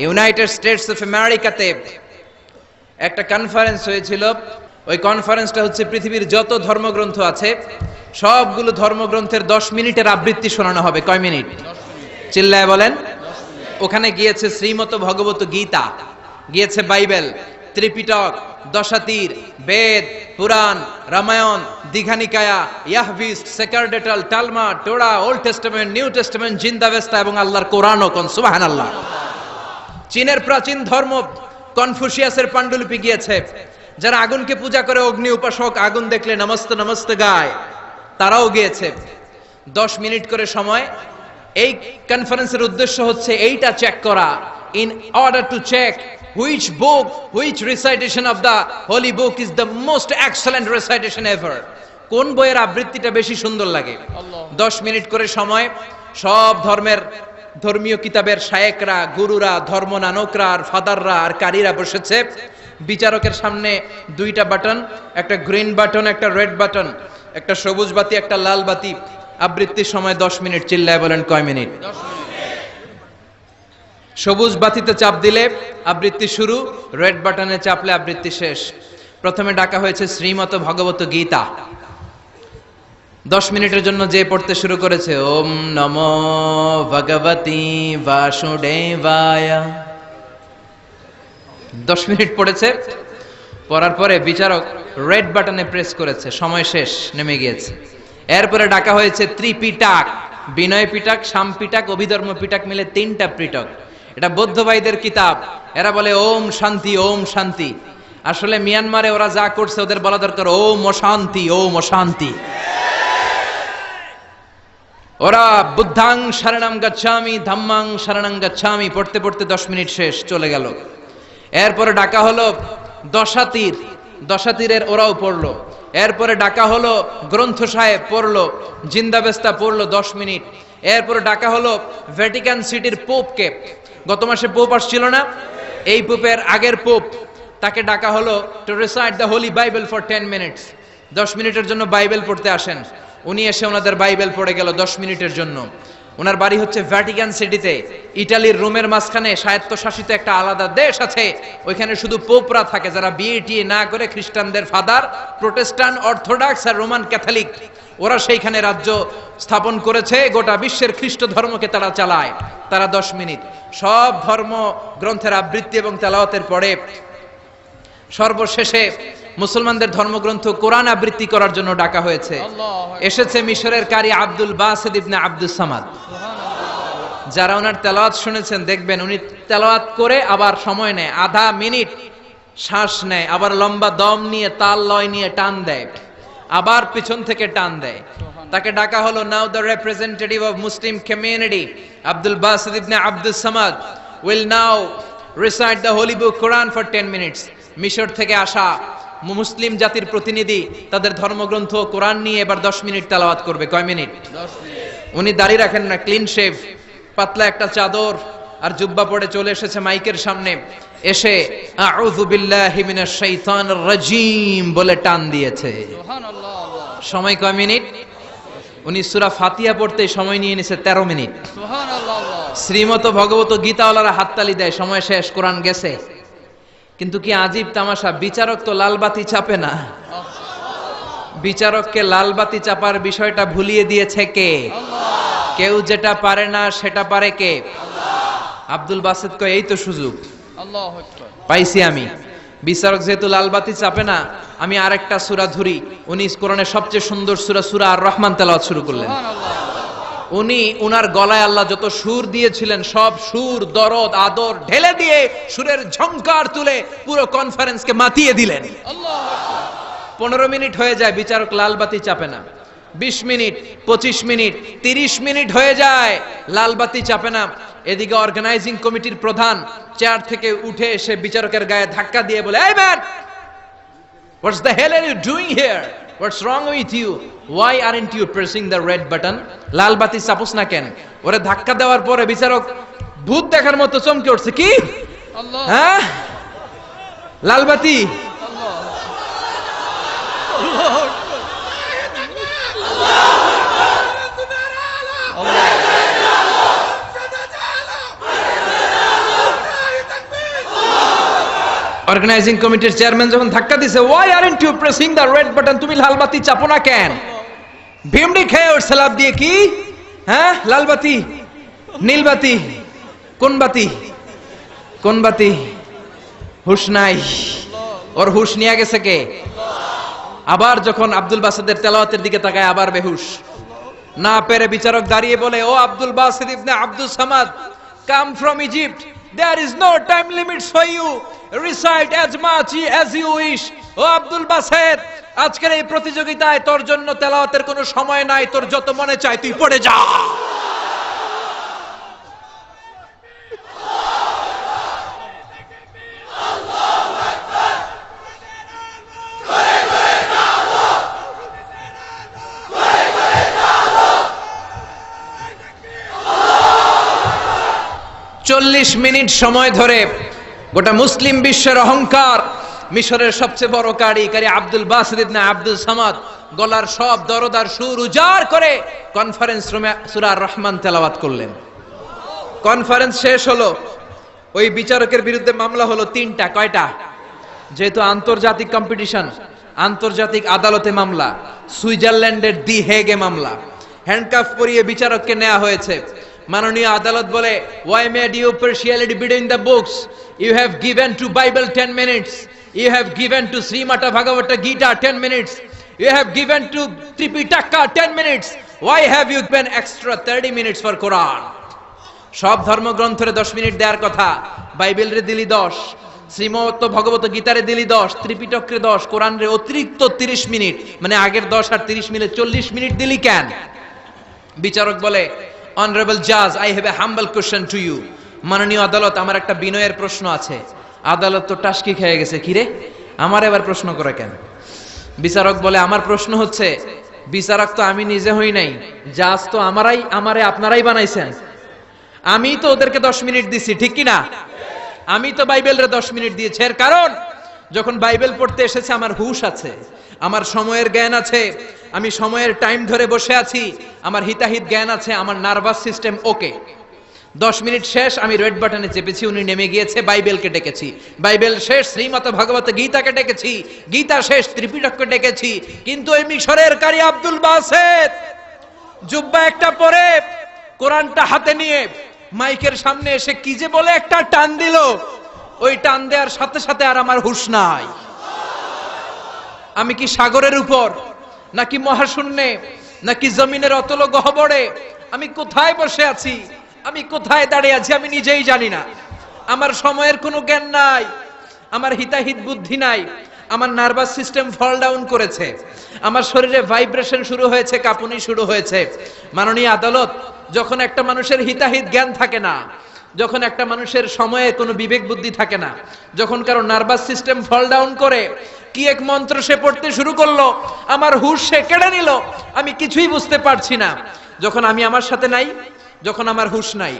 United states of আমেরিকাতে একটা conference হয়েছিল। ওই কনফারেন্সটা হচ্ছে পৃথিবীর যত ধর্মগ্রন্থ আছে সবগুলো ধর্মগ্রন্থের 10 মিনিটের আবৃত্তি শোনানো হবে। কয় মিনিট? চিল্লায় বলেন। ওখানে গিয়েছে শ্রীমত ভগবত গীতা, গিয়েছে Bible, Tripitaka, Dasatir, Veda, Purana, Ramayana, Dighanikaya, Yahwist, sacerdotal, Talmud, Torah, old testament, new testament, Zend Avesta এবং আল্লাহর কোরআনও। কোন সুবহানাল্লাহ। চীনের প্রাচীন ধর্ম কনফুসিয়াসের পাণ্ডুলিপি গিয়েছে। যারা আগুনকে পূজা করে, অগ্নি উপাসক, আগুন দেখলে নমস্তে নমস্তে গায়, তারাও গিয়েছে। 10 মিনিট করে সময়। এই কনফারেন্সের উদ্দেশ্য হচ্ছে এইটা চেক করা, in order to check which book, which recitation of the holy book is the most excellent recitation ever. কোন বইয়ের আবৃত্তিটা বেশি সুন্দর লাগে। 10 মিনিট করে সময়। সব ধর্মের ধর্মীয় কিতাবের শায়েকরা, গুরুরা, ধর্মনানকরা আর ফাদাররা আর কারীরা বসেছে। বিচারকের সামনে 2টা বাটন, একটা গ্রিন বাটন, একটা রেড বাটন, একটা সবুজ বাতি, একটা লাল বাতি। আবৃত্তির সময় 10 মিনিট। চিল্লায় বলেন কয় মিনিট? সবুজ বাতিতে চাপ দিলে আবৃত্তি শুরু, রেড বাটনে চাপলে আবৃত্তি শেষ। প্রথমে ডাকা হয়েছে শ্রীমত ভগবত গীতা। 10 মিনিটের জন্য যে পড়তে শুরু করেছে, ওম নমো ভগবতি বাসুদেবায়। 10 মিনিট পড়েছে। পড়ার পরে বিচারক রেড বাটনে প্রেস করেছে, সময় শেষ, নেমে গিয়েছে। এরপরে ডাকা হয়েছে ত্রিপিটক, বিনয় পিটক, শাম পিটক, অভিধর্ম পিটক মিলে 3টা পিটক। এটা বৌদ্ধ ভাইদের কিতাব। এরা বলে ওম শান্তি, ওম শান্তি। আসলে মিয়ানমারে ওরা যা করছে ওদের বলা দরকার ওম অশান্তি, ওম অশান্তি। ওরা বুদ্ধাং শরণং গচ্ছামি, ধাম্মাং শরণং গচ্ছামি পড়তে পড়তে 10 মিনিট শেষ, চলে গেল। এরপরে ডাকা হলো দশাতীর, দশাতীরের ওরাও পড়লো। এরপরে ডাকা হলো গ্রন্থ সাহেব, পড়লো। জিন্দাবেস্তা পড়লো 10 মিনিট। এরপরে ডাকা হলো ভ্যাটিকান সিটির পোপকে। গত মাসে পোপ আসছিল না? এই পোপের আগের পোপ, তাকে ডাকা হলো to recite the Holi Bible for 10 minutes. 10 মিনিটের জন্য বাইবেল পড়তে আসেন। উনি এসে ওনাদের বাইবেল পড়ে গেল 10 মিনিটের জন্য। ওনার বাড়ি হচ্ছে ভ্যাটিকান সিটিতে, ইটালির রোমের মাঝখানে স্বায়ত্তশাসিত একটা আলাদা দেশ আছে। ওইখানে শুধু পোপরা থাকে, যারা বিয়ে না করে খ্রিস্টানদের ফাদার, প্রোটেস্টান্ট, অর্থোডক্স আর রোমান ক্যাথলিক, ওরা সেইখানে রাজ্য স্থাপন করেছে। গোটা বিশ্বের খ্রিস্ট ধর্মকে তারা চালায়। তারা 10 মিনিট সব ধর্ম গ্রন্থের আবৃত্তি এবং তেলাওয়াতের পরে সর্বশেষে মুসলমানদের ধর্মগ্রন্থ কোরআন আবৃত্তি করার জন্য ডাকা হয়েছে। এসেছে মিশরের কারি Abdul Basit ibne Abdus Samad. যারা ওনার তেলাওয়াত শুনেছেন দেখবেন উনি তেলাওয়াত করে আবার সময় নেয়, আধা মিনিট শ্বাস নেয়, আবার লম্বা দম নিয়ে তাল লয় নিয়ে টান দেয়, আবার পিছন থেকে টান দেয়। তাকে ডাকা হলো now the representative of Muslim community Abdul Basit ibne Abdus Samad will now recite the holy book Quran for 10 minutes. মিশর থেকে আসা মুসলিম জাতির প্রতিনিধি তাদের ধর্মগ্রন্থ কোরআন নিয়ে এবার 10 মিনিট তেলাওয়াত করবে। কয় মিনিট? 10 মিনিট। উনি দাড়ি রাখেন না, ক্লিন শেভ, পাতলা একটা চাদর আর জুব্বা পরে চলে এসেছে মাইকের সামনে। এসে আউযু বিল্লাহি মিনাশ শাইতানির রাজিম বলে টান দিয়েছে। সুবহানাল্লাহ। সময় কয় মিনিট? উনি সূরা ফাতিহা পড়তে সময় নিয়ে নিয়েছে 13 মিনিট। সুবহানাল্লাহ। শ্রীমত ভগবত গীতাওয়ালারা হাততালি দেয়, সময় শেষ, কোরআন গেছে। কিন্তু কি আজীব তামাশা, বিচারক তো লালবাতি চাপে না। বিচারককে লালবাতি চাপার বিষয়টা ভুলিয়ে দিয়েছে কে? আল্লাহ। কেউ যেটা পারে না সেটা পারে কে? আল্লাহ। আব্দুল বাসিত কয় এই তো সুযোগ, আল্লাহু আকবার, পাইছি আমি। বিচারক যেহেতু লালবাতি চাপে না, আমি আরেকটা সূরা ধরি। উনি কোরআনের সবচেয়ে সুন্দর সূরা, সূরা আর রহমান তেলাওয়াত শুরু করলেন। উনি উনার গলায় আল্লাহ যত সুর দিয়েছিলেন সব সুর, দরদ, আদর ঢেলে দিয়ে সুরের ঝংকার তুলে পুরো কনফারেন্সকে মাতিয়ে দিলেন। 15 মিনিট হয়ে যায়, বিচারক লালবাতি চাপে না। 20 মিনিট, 25 মিনিট, 30 মিনিট হয়ে যায়, লালবাতি চাপে না। এদিকে অর্গানাইজিং কমিটির প্রধান চেয়ার থেকে উঠে এসে বিচারকের গায়ে ধাক্কা দিয়ে বলে, এই man, what's the hell are you doing here? What's wrong with you? Why aren't you pressing the red button? লাল বাতি চাপুস না কেন? ওরে ধাক্কা দেওয়ার পরে বিচারক ভূত দেখার মতো চমকে উঠছে। কি? আল্লাহ। হ্যাঁ, লাল বাতি। আল্লাহ। আল্লাহু আকবার। আল্লাহ। অর্গানাইজিং কমিটির চেয়ারম্যান যখন ধাক্কা দিছে, why aren't you pressing the red button, তুমি লাল বাতি চাপো না কেন? ভিমডি খেয়ে ওর সালাপ দিয়ে, কি হ্যাঁ লাল বাতি নীল বাতি, কোন বাতি কোন বাতি? হুশ নাই, ওর হুশ নিয়ে গেছে কে? আবার যখন আব্দুল বাসিদের তেলাওয়াতের দিকে তাকায় আবার বেহুশ। না পেরে বিচারক দাঁড়িয়ে বলে, O Abdul Basit ibne Abdul Samad, come from Egypt, there is no time limits for you, recite as much as you wish. O Abdul Basit, আজকের এই প্রতিযোগিতায় তোর জন্য তেলাওয়াতের কোনো সময় নাই, তোর যত মনে চায় তুই পড়ে যা। চল্লিশ মিনিট সময় ধরে গোটা মুসলিম বিশ্বের অহংকার, মিশরের সবচেয়ে বড় কারি Abdul Basit ibne Abdul Samad গলার সব দরদার সুর উজাড় করে কনফারেন্স রুমে সূরা আর রহমান তেলাওয়াত করলেন। কনফারেন্স শেষ হলো, ওই বিচারকের বিরুদ্ধে মামলা হলো তিনটা। কয়টা? যেহেতু আন্তর্জাতিক কম্পিটিশন, আন্তর্জাতিক আদালতে মামলা, সুইজারল্যান্ডের দি হেগে মামলা। হ্যান্ডকাফ পরিয়ে বিচারককে নেওয়া হয়েছে। মাননীয় আদালত বলে, why made you partiality between the books? You have given to Bible 10 minutes, you have given to Srimata Bhagavata Gita 10 minutes, you have given to Tripitaka 10 minutes, why have you given extra 30 minutes for Quran? সব ধর্মগ্রন্থরে 10 minute দেওয়ার কথা, বাইবেলরে দিলি 10, শ্রীমত ভগবত গীতারে দিলি 10, ত্রিপিটকরে 10, কোরআনরে অতিরিক্ত 30 minute, মানে আগের 10 আর 30 মিলে 40 minute দিলি কেন? বিচারক বলে, অনারেবল জাজ, I have a humble question to you. মাননীয় আদালত, আমার একটা বিনয়ের প্রশ্ন আছে। আদালত তো টাসকি খেয়ে গেছে, কিরে আমার এবার প্রশ্ন করে কেন? বিচারক বলে, আমার প্রশ্ন হচ্ছে, বিচারক তো আমি নিজে হই নাই, জাজ তো আমারে আপনারাই বানাইছেন। আমি তো ওদেরকে 10 মিনিট দিছি, ঠিক কি না? আমি তো বাইবেলরে 10 মিনিট দিয়েছি। এর কারণ, যখন বাইবেল পড়তে এসেছে আমার হুশ আছে, আমার সময়ের জ্ঞান আছে, আমি সময়ের টাইম ধরে বসে আছি, আমার হিতাহিত জ্ঞান আছে, আমার নার্ভাস সিস্টেম ওকে। 10 মিনিট শেষ, আমি রেড বাটনে চেপেছি, উনি নেমে গিয়েছে, বাইবেলকে ডেকেছি, বাইবেল শেষ, শ্রীমত ভগবত গীতাকে ডেকেছি, গীতা শেষ, ত্রিপিটককে ডেকেছি। কিন্তু এই মিশরের কারি আব্দুল বাসিদ জুব্বা একটা পরে কোরআনটা হাতে নিয়ে মাইকের সামনে এসে কি যে বলে একটা টান দিল, ওই টান দেওয়ার সাথে সাথে আর আমার হুশ নাই। আমি কি সাগরের উপর, নাকি মহাশূন্যে, নাকি জমিনের অতল গহ্বরে? আমি কোথায় বসে আছি, আমি কোথায় দাঁড়িয়ে আছি, আমি নিজেই জানি না। আমার সময়ের কোনো জ্ঞান নাই, আমার হিতাহিত বুদ্ধি নাই, আমার নার্ভাস সিস্টেম ফল ডাউন করেছে, আমার শরীরে ভাইব্রেশন শুরু হয়েছে, কাঁপুনি শুরু হয়েছে। মাননীয় আদালত, যখন একটা মানুষের হিতাহিত জ্ঞান থাকে না, যখন একটা মানুষের সময়ে কোনো বিবেক বুদ্ধি থাকে না, যখন কারো নার্ভাস সিস্টেম ফল ডাউন করে, কি এক মন্ত্র সে পড়তে শুরু করলো, আমার হুশ সে কেড়ে নিল, আমি কিছুই বুঝতে পারছি না। যখন আমি আমার সাথে নাই, যখন আমার হুশ নাই,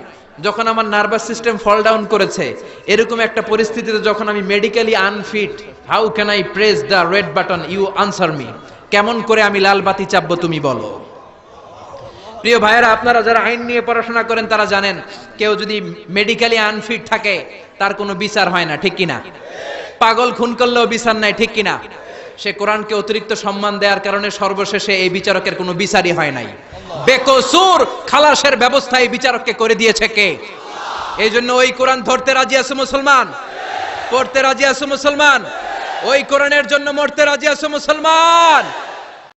যখন আমার নার্ভাস সিস্টেম ফল ডাউন করেছে, এরকম একটা পরিস্থিতিতে যখন আমি medically unfit, how can I press the red button? You answer me. কেমন করে আমি লাল বাতি চাপবো তুমি বলো? প্রিয় ভাইয়েরা, আপনারা যারা আইন নিয়ে পড়াশোনা করেন তারা জানেন, কেউ যদি মেডিকেলি আনফিট থাকে তার কোনো বিচার হয় না, ঠিক কিনা? পাগল খুন করলেও বিচার নাই, ঠিক কিনা? সে কোরআনকে অতিরিক্ত সম্মান দেওয়ার কারণে সর্বশেষে এই বিচারকের কোনো বিচারই হয় নাই। বেকসুর খালাসের ব্যবস্থা এই বিচারককে করে দিয়েছে কে? এই জন্য ওই কোরআন ধরতে রাজি আছে মুসলমান, পড়তে রাজি আছে মুসলমান, ওই কোরআনের জন্য মরতে রাজি আছে মুসলমান।